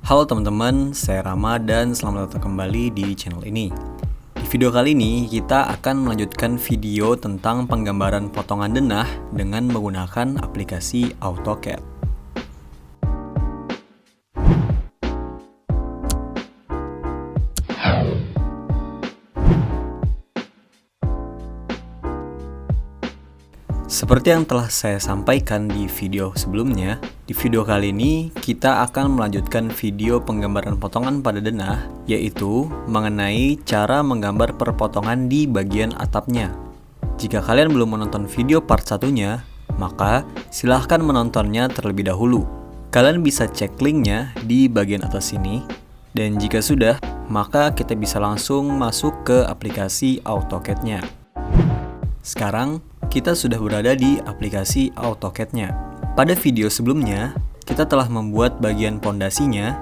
Halo teman-teman, saya Rama dan selamat datang kembali di channel ini. Di video kali ini kita akan melanjutkan video tentang penggambaran potongan denah dengan menggunakan aplikasi AutoCAD. Seperti yang telah saya sampaikan di video sebelumnya, di video kali ini kita akan melanjutkan video penggambaran potongan pada denah, yaitu mengenai cara menggambar perpotongan di bagian atapnya. Jika kalian belum menonton video part satunya, maka silahkan menontonnya terlebih dahulu. Kalian bisa cek linknya di bagian atas sini, dan jika sudah, maka kita bisa langsung masuk ke aplikasi AutoCAD-nya. Sekarang, kita sudah berada di aplikasi AutoCAD-nya. Pada video sebelumnya, kita telah membuat bagian pondasinya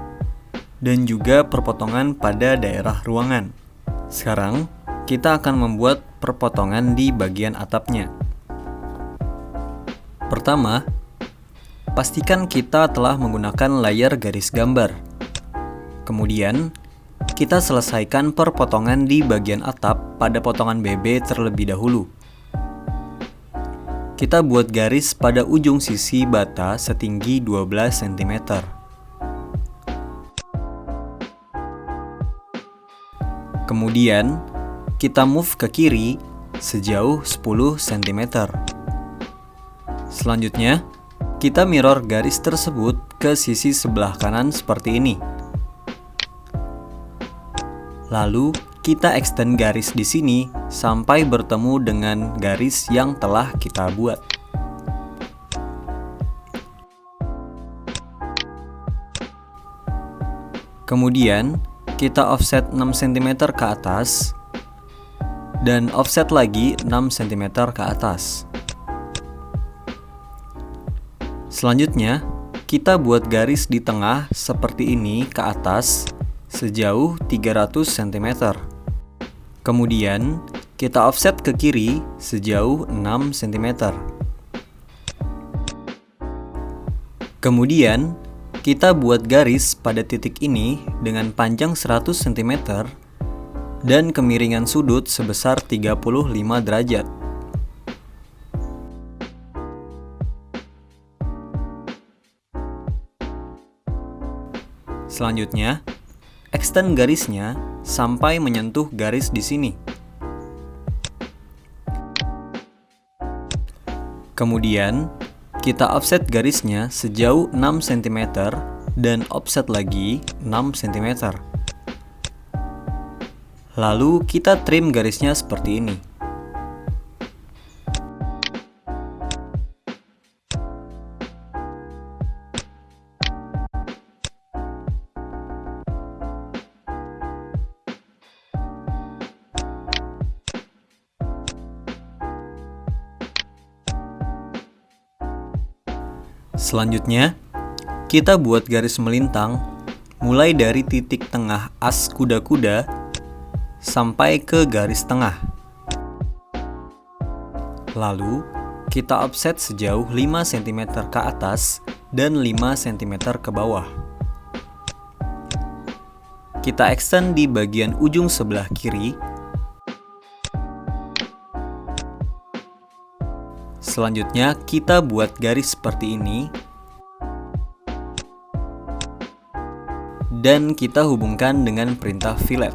dan juga perpotongan pada daerah ruangan. Sekarang, kita akan membuat perpotongan di bagian atapnya. Pertama, pastikan kita telah menggunakan layar garis gambar. Kemudian, kita selesaikan perpotongan di bagian atap pada potongan BB terlebih dahulu. Kita buat garis pada ujung sisi bata setinggi 12 cm. Kemudian, kita move ke kiri sejauh 10 cm. Selanjutnya, kita mirror garis tersebut ke sisi sebelah kanan seperti ini. Lalu, kita extend garis di sini sampai bertemu dengan garis yang telah kita buat. Kemudian, kita offset 6 cm ke atas dan offset lagi 6 cm ke atas. Selanjutnya, kita buat garis di tengah seperti ini ke atas sejauh 300 cm. Kemudian, kita offset ke kiri sejauh 6 cm. Kemudian, kita buat garis pada titik ini dengan panjang 100 cm dan kemiringan sudut sebesar 35 derajat. Selanjutnya, extend garisnya sampai menyentuh garis di sini. Kemudian, kita offset garisnya sejauh 6 cm dan offset lagi 6 cm. Lalu kita trim garisnya seperti ini. Selanjutnya, kita buat garis melintang mulai dari titik tengah as kuda-kuda sampai ke garis tengah. Lalu, kita offset sejauh 5 cm ke atas dan 5 cm ke bawah. Kita extend di bagian ujung sebelah kiri. Selanjutnya, kita buat garis seperti ini dan kita hubungkan dengan perintah fillet.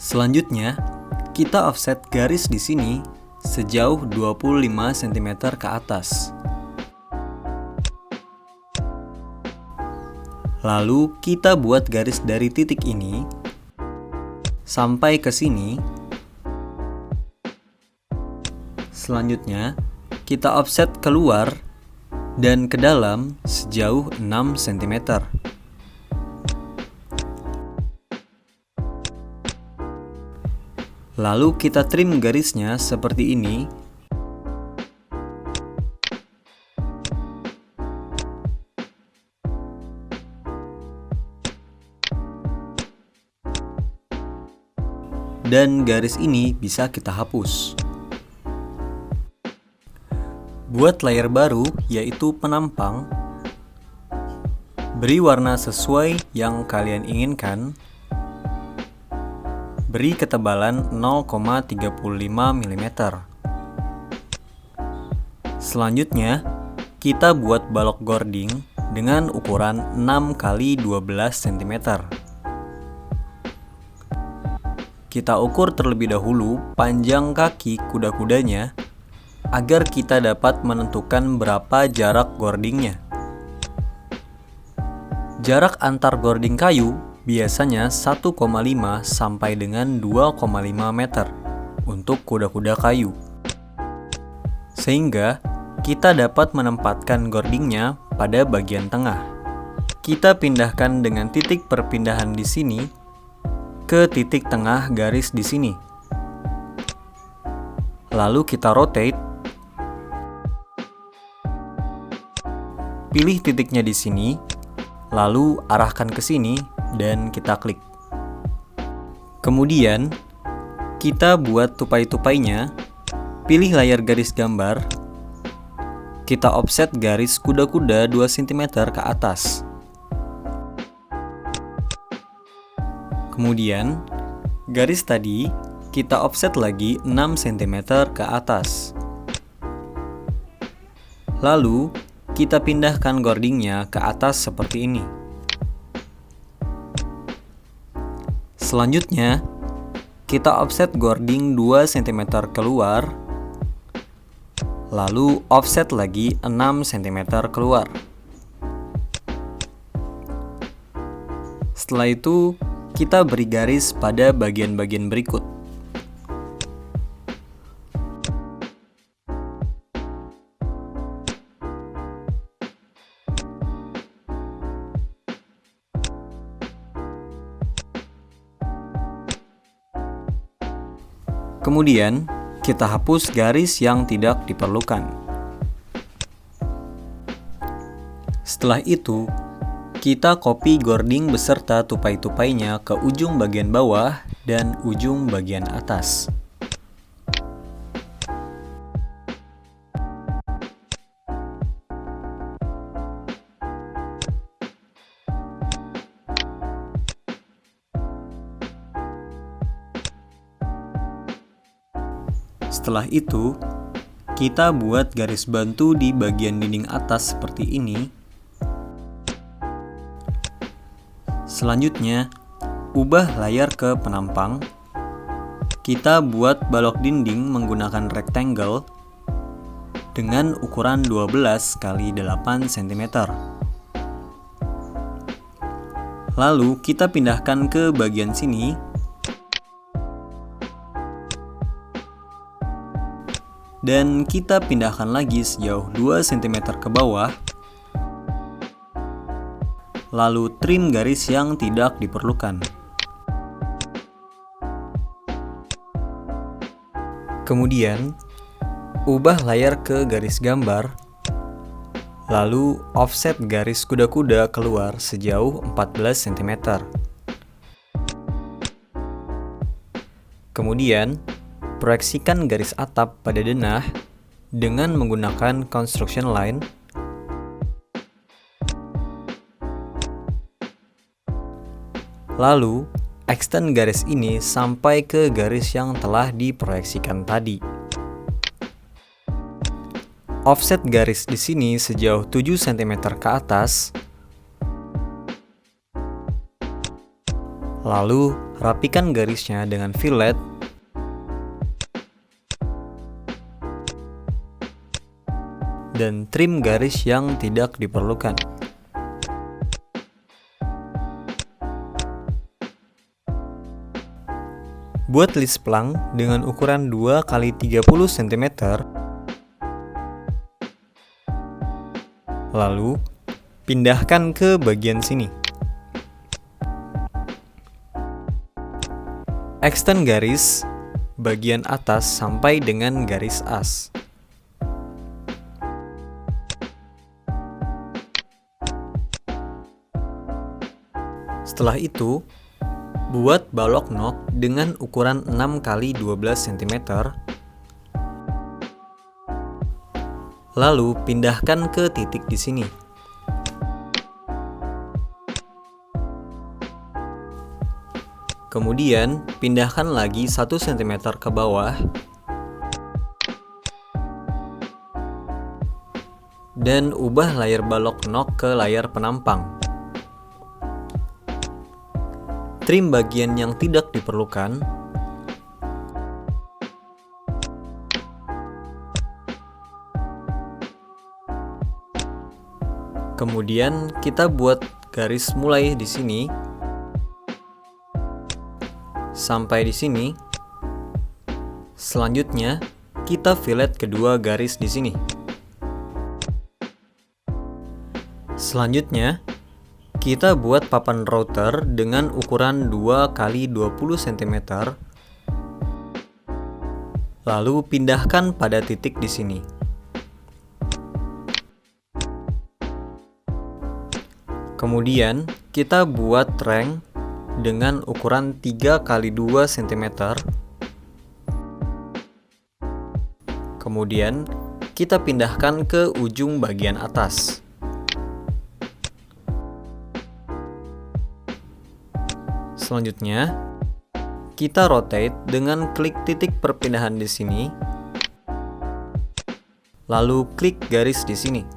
Selanjutnya, kita offset garis di sini sejauh 25 cm ke atas. Lalu, kita buat garis dari titik ini sampai ke sini. Selanjutnya, kita offset keluar dan ke dalam sejauh 6 cm. Lalu kita trim garisnya seperti ini. Dan garis ini bisa kita hapus. Buat layer baru, yaitu penampang, Beri warna sesuai yang kalian inginkan. Beri ketebalan 0,35 mm. Selanjutnya, kita buat balok gording dengan ukuran 6 x 12 cm. Kita ukur terlebih dahulu panjang kaki kuda-kudanya agar kita dapat menentukan berapa jarak gordingnya. Jarak antar gording kayu biasanya 1,5 sampai dengan 2,5 meter untuk kuda-kuda kayu. Sehingga kita dapat menempatkan gordingnya pada bagian tengah. Kita pindahkan dengan titik perpindahan di sini ke titik tengah garis di sini. Lalu kita rotate. Pilih titiknya di sini, lalu arahkan ke sini dan kita klik. Kemudian, kita buat tupai-tupainya. Pilih layar garis gambar. Kita offset garis kuda-kuda 2 cm ke atas. Kemudian, garis tadi kita offset lagi 6 cm ke atas. Lalu, kita pindahkan gordingnya ke atas seperti ini. Selanjutnya, kita offset gording 2 cm keluar, lalu offset lagi 6 cm keluar. Setelah itu, kita beri garis pada bagian-bagian berikut. Kemudian, kita hapus garis yang tidak diperlukan. Setelah itu, kita copy gording beserta tupai-tupainya ke ujung bagian bawah dan ujung bagian atas. Setelah itu, kita buat garis bantu di bagian dinding atas seperti ini. Selanjutnya, ubah layar ke penampang. Kita buat balok dinding menggunakan rectangle dengan ukuran 12 x 8 cm. Lalu, kita pindahkan ke bagian sini. Dan kita pindahkan lagi sejauh 2 cm ke bawah. Lalu trim garis yang tidak diperlukan. Kemudian, ubah layar ke garis gambar. Lalu offset garis kuda-kuda keluar sejauh 14 cm. Kemudian, proyeksikan garis atap pada denah dengan menggunakan construction line. Lalu, extend garis ini sampai ke garis yang telah diproyeksikan tadi. Offset garis di sini sejauh 7 cm ke atas. Lalu, rapikan garisnya dengan fillet. Dan trim garis yang tidak diperlukan. Buat list plank dengan ukuran 2 x 30 cm. Lalu, pindahkan ke bagian sini. Extend garis bagian atas sampai dengan garis as. Setelah itu, buat balok nok dengan ukuran 6 x 12 cm. Lalu pindahkan ke titik di sini. Kemudian, pindahkan lagi 1 cm ke bawah dan ubah layar balok nok ke layar penampang. Trim bagian yang tidak diperlukan. Kemudian kita buat garis mulai di sini sampai di sini. Selanjutnya, kita fillet kedua garis di sini. Selanjutnya, kita buat papan router dengan ukuran 2 x 20 cm. Lalu pindahkan pada titik di sini. Kemudian, kita buat rank dengan ukuran 3 x 2 cm. Kemudian, kita pindahkan ke ujung bagian atas. Selanjutnya, kita rotate dengan klik titik perpindahan di sini, lalu klik garis di sini.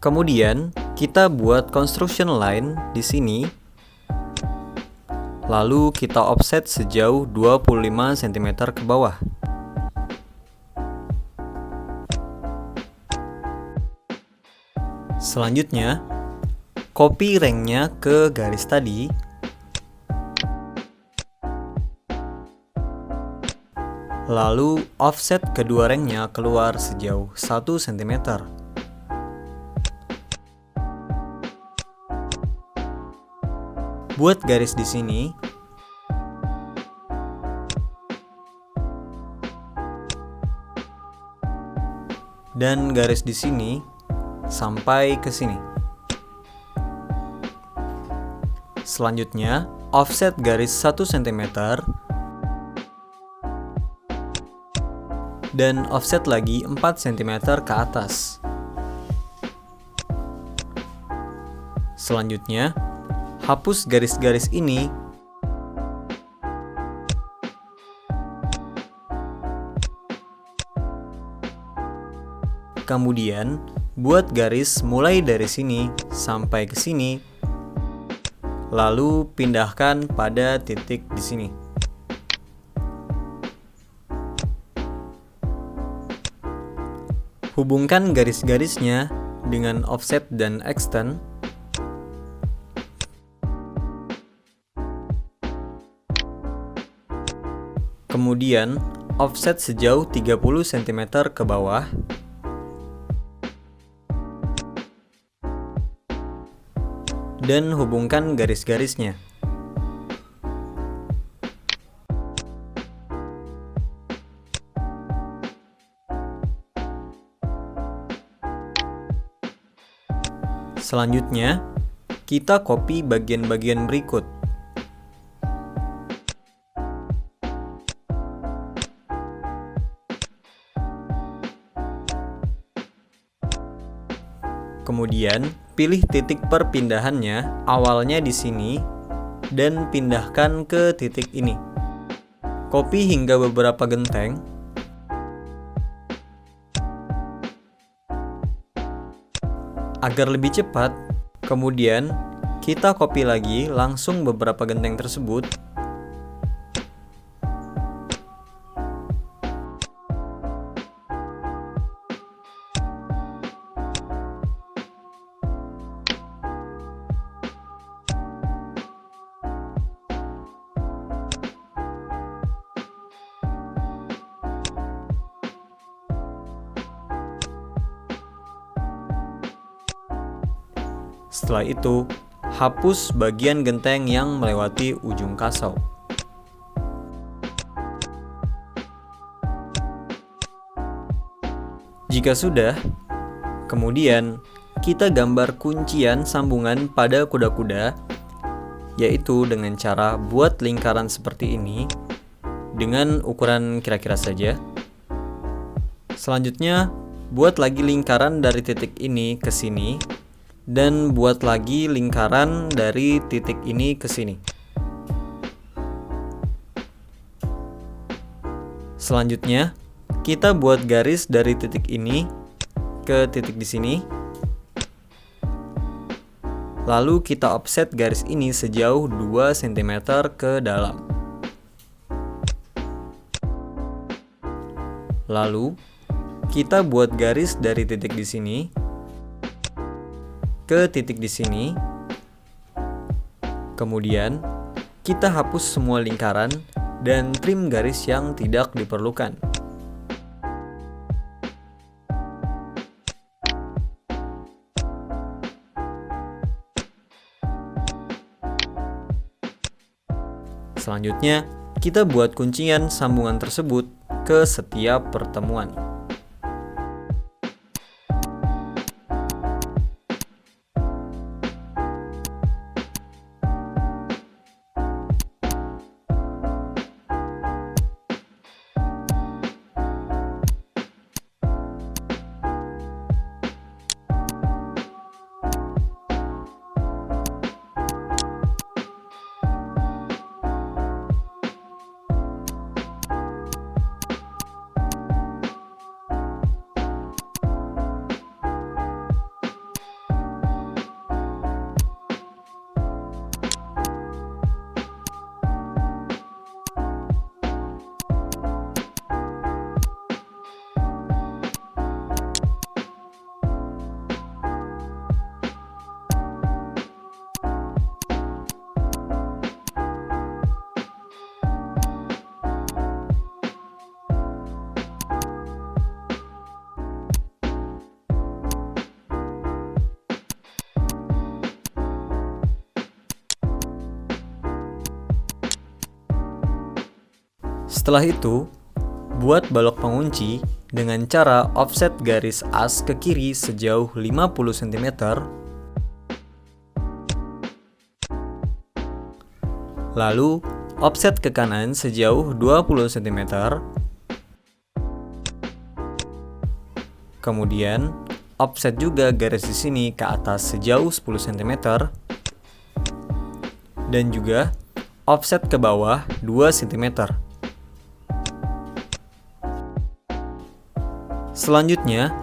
Kemudian, kita buat construction line di sini, lalu kita offset sejauh 25 cm ke bawah. Selanjutnya, copy ranknya ke garis tadi, lalu offset kedua ranknya keluar sejauh 1 cm. Buat garis di sini. Dan garis di sini sampai ke sini. Selanjutnya, offset garis 1 cm dan offset lagi 4 cm ke atas. Selanjutnya, hapus garis-garis ini. Kemudian, buat garis mulai dari sini sampai ke sini, lalu pindahkan pada titik di sini. Hubungkan garis-garisnya dengan offset dan extend. Kemudian, offset sejauh 30 cm ke bawah. Dan hubungkan garis-garisnya. Selanjutnya, kita copy bagian-bagian berikut. Kemudian, pilih titik perpindahannya, awalnya di sini, dan pindahkan ke titik ini. Copy hingga beberapa genteng. Agar lebih cepat, kemudian kita copy lagi langsung beberapa genteng tersebut. Setelah itu, hapus bagian genteng yang melewati ujung kasau. Jika sudah, kemudian kita gambar kuncian sambungan pada kuda-kuda, yaitu dengan cara buat lingkaran seperti ini dengan ukuran kira-kira saja. Selanjutnya, buat lagi lingkaran dari titik ini ke sini, dan buat lagi lingkaran dari titik ini ke sini. Selanjutnya, kita buat garis dari titik ini ke titik di sini. Lalu kita offset garis ini sejauh 2 cm ke dalam. Lalu, kita buat garis dari titik di sini ke titik di sini. Kemudian, kita hapus semua lingkaran dan trim garis yang tidak diperlukan. Selanjutnya, kita buat kuncian sambungan tersebut ke setiap pertemuan. Setelah itu, buat balok pengunci dengan cara offset garis as ke kiri sejauh 50 cm, lalu offset ke kanan sejauh 20 cm, kemudian offset juga garis di sini ke atas sejauh 10 cm, dan juga offset ke bawah 2 cm. Selanjutnya,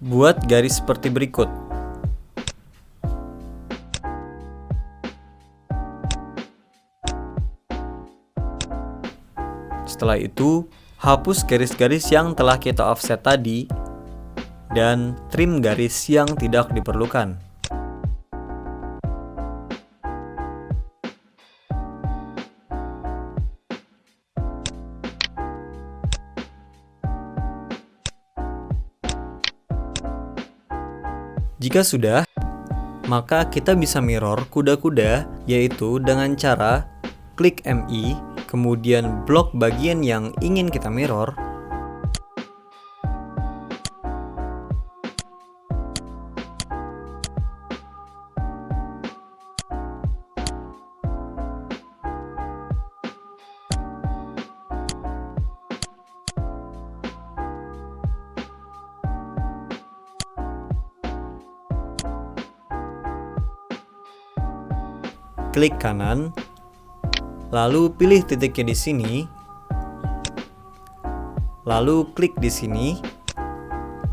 buat garis seperti berikut. Setelah itu, hapus garis-garis yang telah kita offset tadi dan trim garis yang tidak diperlukan. Jika sudah, maka kita bisa mirror kuda-kuda, yaitu dengan cara klik MI, kemudian blok bagian yang ingin kita mirror, klik kanan, lalu pilih titiknya di sini, lalu klik di sini,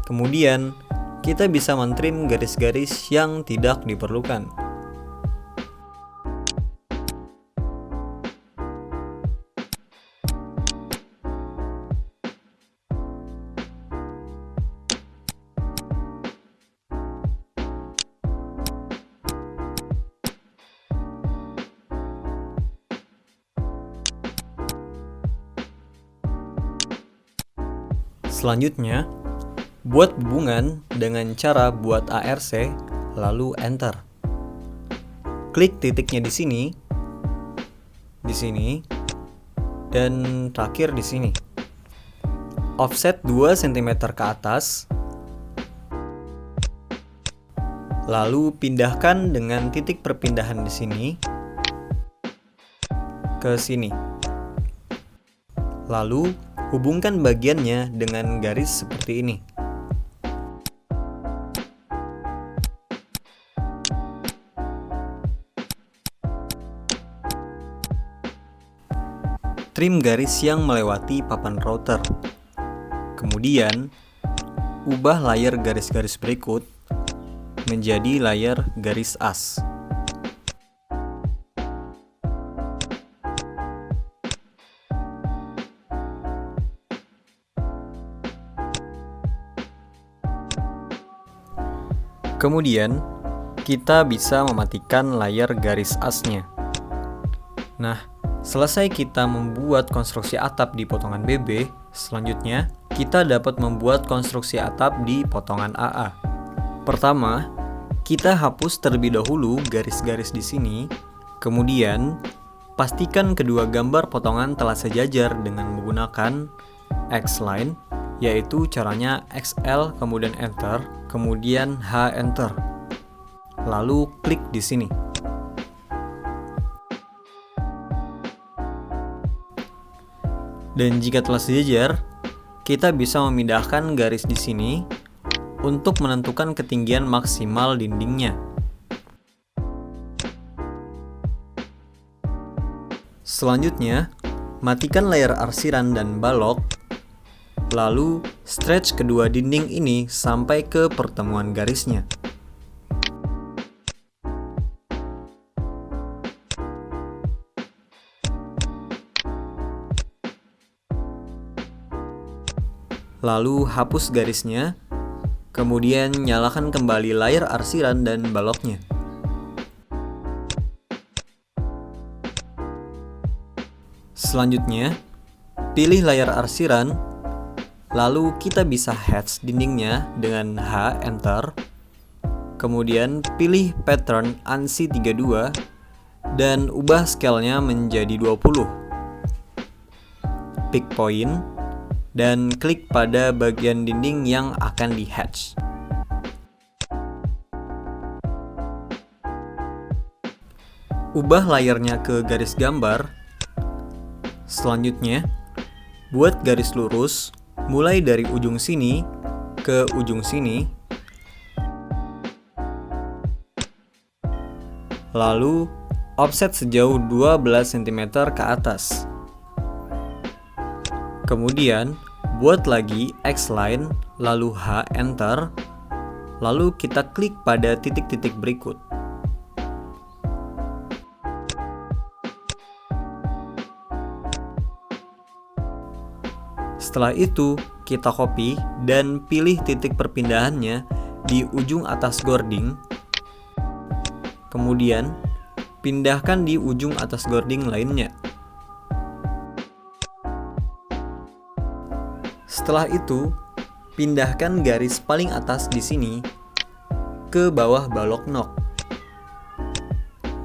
kemudian kita bisa mentrim garis-garis yang tidak diperlukan. Selanjutnya, buat hubungan dengan cara buat ARC, lalu Enter. Klik titiknya di sini, dan terakhir di sini. Offset 2 cm ke atas, lalu pindahkan dengan titik perpindahan di sini ke sini. Lalu hubungkan bagiannya dengan garis seperti ini. trim garis yang melewati papan router. Kemudian, ubah layer garis-garis berikut menjadi layer garis as. Kemudian, kita bisa mematikan layar garis asnya. Nah, selesai kita membuat konstruksi atap di potongan BB, selanjutnya kita dapat membuat konstruksi atap di potongan AA. Pertama, kita hapus terlebih dahulu garis-garis di sini, kemudian pastikan kedua gambar potongan telah sejajar dengan menggunakan X-line, yaitu caranya XL kemudian Enter, kemudian H Enter. Lalu klik di sini. Dan jika telah sejajar, kita bisa memindahkan garis di sini untuk menentukan ketinggian maksimal dindingnya. Selanjutnya, matikan layar arsiran dan balok, lalu stretch kedua dinding ini sampai ke pertemuan garisnya. Lalu hapus garisnya, kemudian nyalakan kembali layar arsiran dan baloknya. Selanjutnya, pilih layar arsiran, lalu kita bisa hatch dindingnya dengan H Enter, kemudian pilih pattern ANSI 32 dan ubah scale-nya menjadi 20. Pick point dan klik pada bagian dinding yang akan di-hatch. Ubah layarnya ke garis gambar. Selanjutnya, buat garis lurus mulai dari ujung sini ke ujung sini. Lalu, offset sejauh 12 cm ke atas. Kemudian, buat lagi X-line, lalu H Enter, lalu kita klik pada titik-titik berikut. Setelah itu, kita copy dan pilih titik perpindahannya di ujung atas gording. Kemudian, pindahkan di ujung atas gording lainnya. Setelah itu, pindahkan garis paling atas di sini ke bawah balok nok.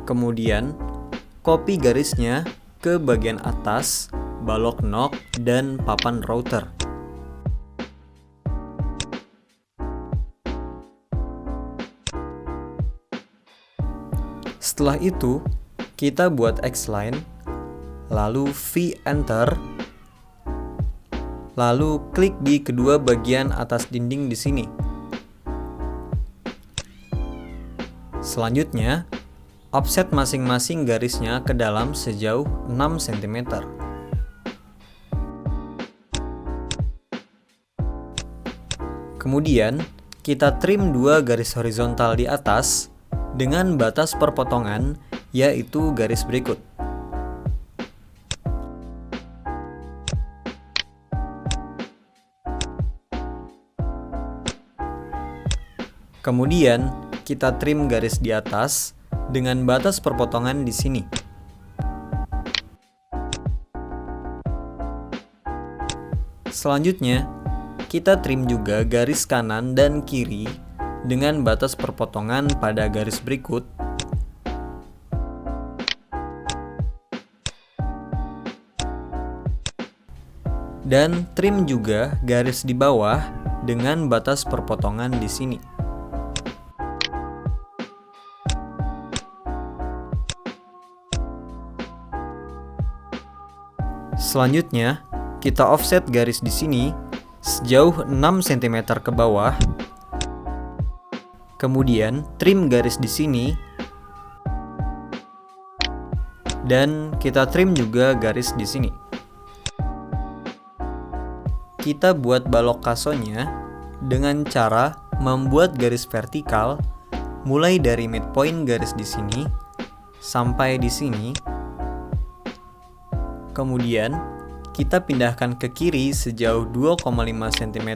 Kemudian, copy garisnya ke bagian atas balok nok dan papan router. Setelah itu, kita buat X-line, lalu V Enter, lalu klik di kedua bagian atas dinding di sini. Selanjutnya, offset masing-masing garisnya ke dalam sejauh 6 cm. Kemudian, kita trim dua garis horizontal di atas dengan batas perpotongan, yaitu garis berikut. Kemudian, kita trim garis di atas dengan batas perpotongan di sini. Selanjutnya, kita trim juga garis kanan dan kiri dengan batas perpotongan pada garis berikut. Dan trim juga garis di bawah dengan batas perpotongan di sini. Selanjutnya, kita offset garis di sini sejauh 6 cm ke bawah. Kemudian trim garis di sini. Dan kita trim juga garis di sini. kita buat balok kasonya dengan cara membuat garis vertikal mulai dari midpoint garis di sini sampai di sini. Kemudian kita pindahkan ke kiri sejauh 2,5 cm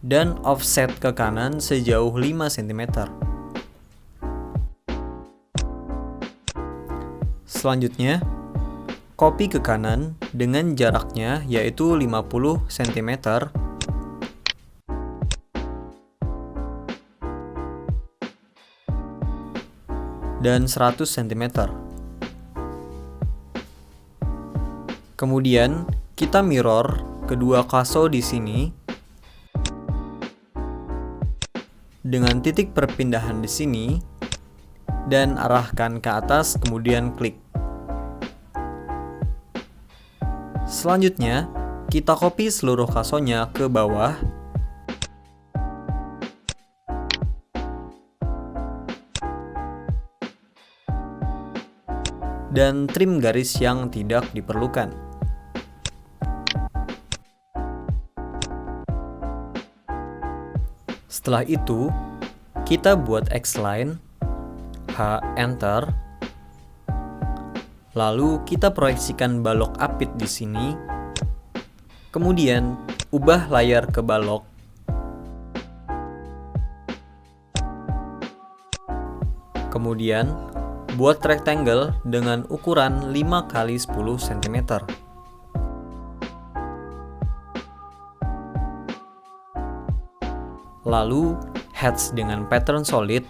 dan offset ke kanan sejauh 5 cm. Selanjutnya, copy ke kanan dengan jaraknya yaitu 50 cm dan 100 cm. Kemudian kita mirror kedua kaso di sini dengan titik perpindahan di sini dan arahkan ke atas, kemudian klik. Selanjutnya, kita copy seluruh kasonya ke bawah dan trim garis yang tidak diperlukan. Setelah itu, kita buat X-line, H, Enter. Lalu kita proyeksikan balok apit di sini. Kemudian, ubah layar ke balok. Kemudian, buat rectangle dengan ukuran 5 x 10 cm. Lalu, hatch dengan pattern solid.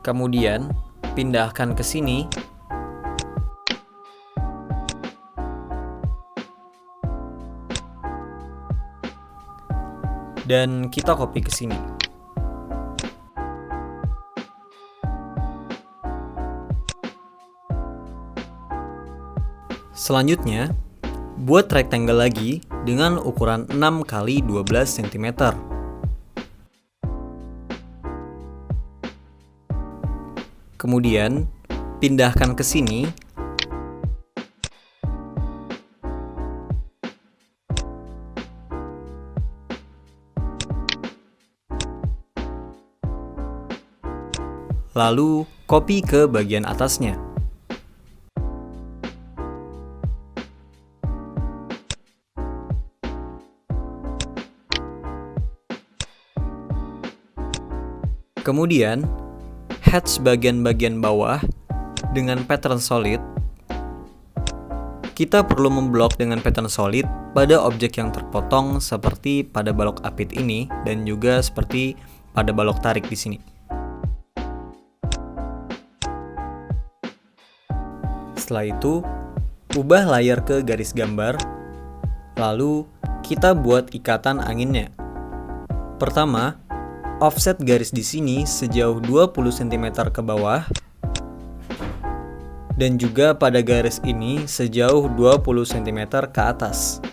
Kemudian, pindahkan ke sini. Dan kita copy ke sini. Selanjutnya, buat rectangle lagi dengan ukuran 6 x 12 cm. Kemudian, pindahkan ke sini. Lalu, copy ke bagian atasnya. Kemudian, hatch bagian-bagian bawah dengan pattern solid. Kita perlu memblok dengan pattern solid pada objek yang terpotong seperti pada balok apit ini dan juga seperti pada balok tarik di sini. Setelah itu, ubah layar ke garis gambar. Lalu, kita buat ikatan anginnya. Pertama, offset garis di sini sejauh 20 cm ke bawah dan juga pada garis ini sejauh 20 cm ke atas.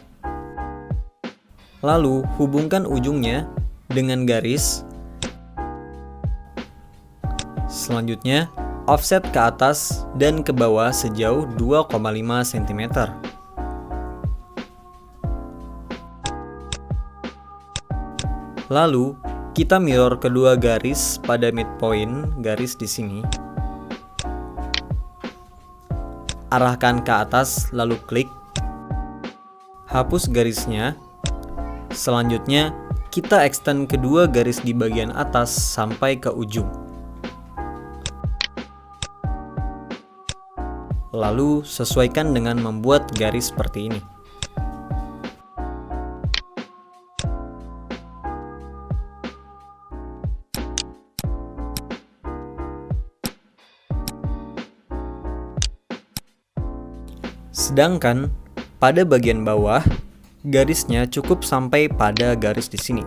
Lalu hubungkan ujungnya dengan garis. Selanjutnya, offset ke atas dan ke bawah sejauh 2,5 cm. Lalu, kita mirror kedua garis pada midpoint garis di sini. Arahkan ke atas lalu klik. Hapus garisnya. Selanjutnya, kita extend kedua garis di bagian atas sampai ke ujung. Lalu, sesuaikan dengan membuat garis seperti ini. Sedangkan pada bagian bawah, garisnya cukup sampai pada garis di sini.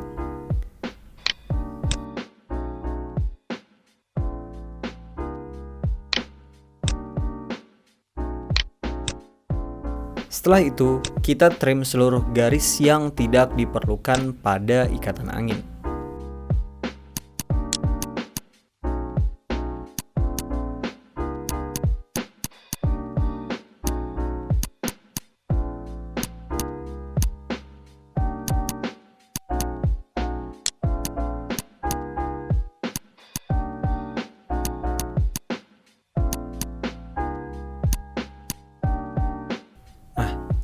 Setelah itu, kita trim seluruh garis yang tidak diperlukan pada ikatan angin.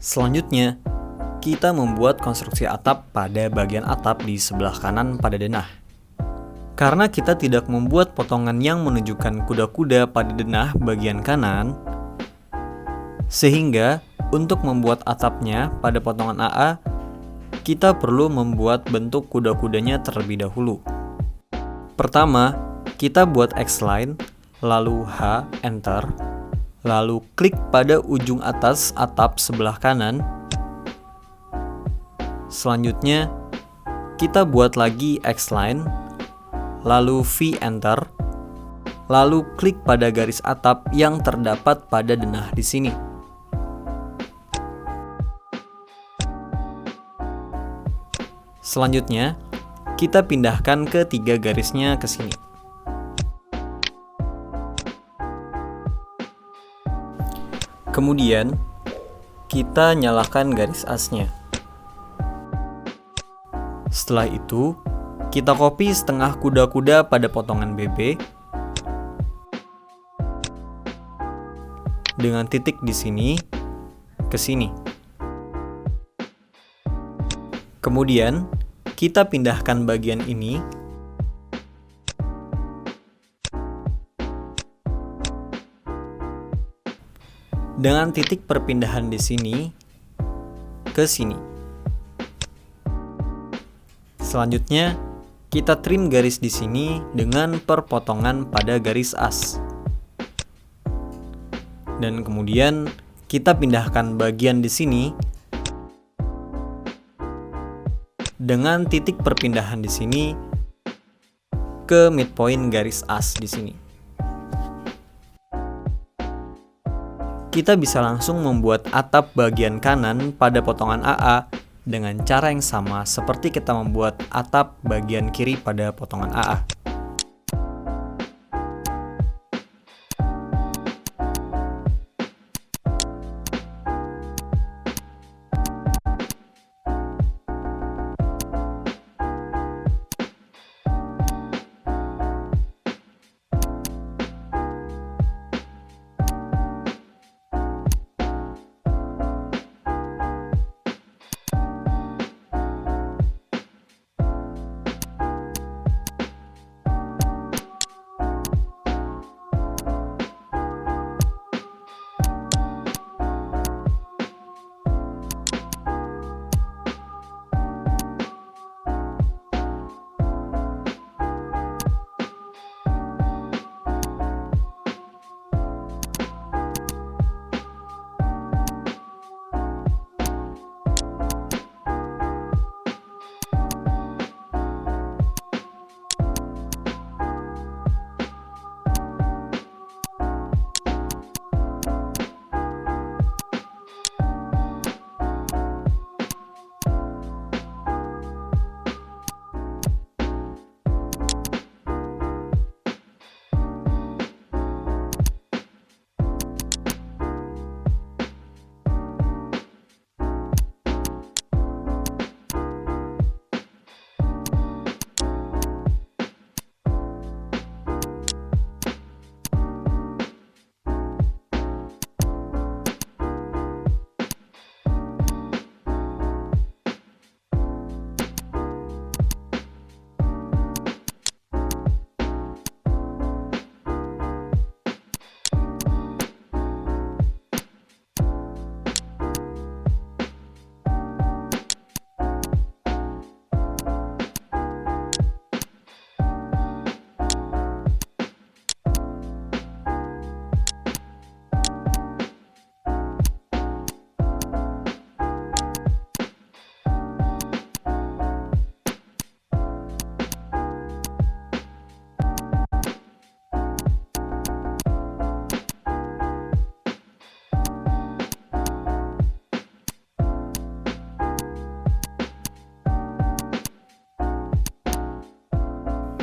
Selanjutnya, kita membuat konstruksi atap pada bagian atap di sebelah kanan pada denah. Karena kita tidak membuat potongan yang menunjukkan kuda-kuda pada denah bagian kanan, sehingga untuk membuat atapnya pada potongan AA, kita perlu membuat bentuk kuda-kudanya terlebih dahulu. Pertama, kita buat X-line, lalu H, Enter, lalu klik pada ujung atas atap sebelah kanan. Selanjutnya, kita buat lagi X-line, lalu V, Enter, lalu klik pada garis atap yang terdapat pada denah di sini. Selanjutnya, kita pindahkan ketiga garisnya ke sini. Kemudian, kita nyalakan garis asnya. Setelah itu, kita copy setengah kuda-kuda pada potongan BB dengan titik di sini ke sini. Kemudian, kita pindahkan bagian ini dengan titik perpindahan di sini ke sini. Selanjutnya, kita trim garis di sini dengan perpotongan pada garis as. Dan kemudian kita pindahkan bagian di sini dengan titik perpindahan di sini ke midpoint garis as di sini. Kita bisa langsung membuat atap bagian kanan pada potongan AA dengan cara yang sama seperti kita membuat atap bagian kiri pada potongan AA.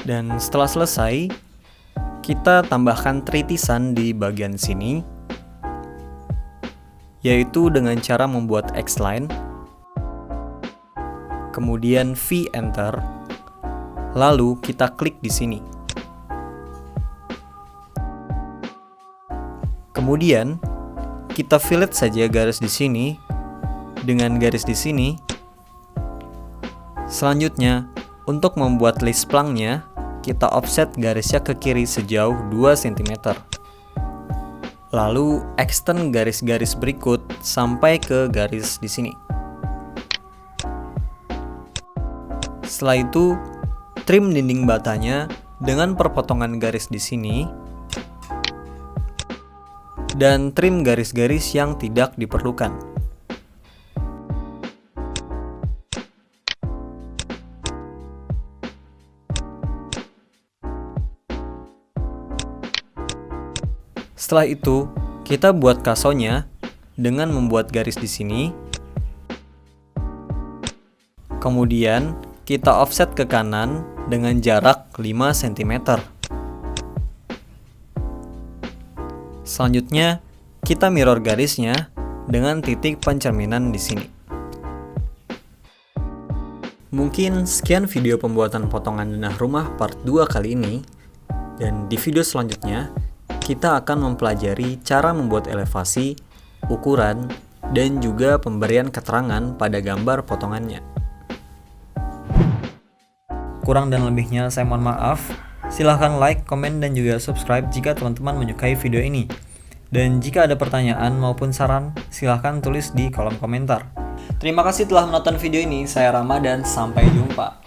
Dan setelah selesai, kita tambahkan tritisan di bagian sini, yaitu dengan cara membuat X-line, kemudian V Enter, lalu kita klik di sini. Kemudian, kita fillet saja garis di sini dengan garis di sini. Selanjutnya, untuk membuat list splangnya, kita offset garisnya ke kiri sejauh 2 cm. Lalu extend garis-garis berikut sampai ke garis di sini. Setelah itu, trim dinding batanya dengan perpotongan garis di sini dan trim garis-garis yang tidak diperlukan. Setelah itu, kita buat kasonya dengan membuat garis di sini. Kemudian, kita offset ke kanan dengan jarak 5 cm. Selanjutnya, kita mirror garisnya dengan titik pencerminan di sini. Mungkin sekian video pembuatan potongan denah rumah part 2 kali ini. Dan di video selanjutnya, kita akan mempelajari cara membuat elevasi, ukuran, dan juga pemberian keterangan pada gambar potongannya. Kurang dan lebihnya saya mohon maaf. Silahkan like, komen, dan juga subscribe jika teman-teman menyukai video ini. Dan jika ada pertanyaan maupun saran, silahkan tulis di kolom komentar. Terima kasih telah menonton video ini. Saya Rama dan sampai jumpa.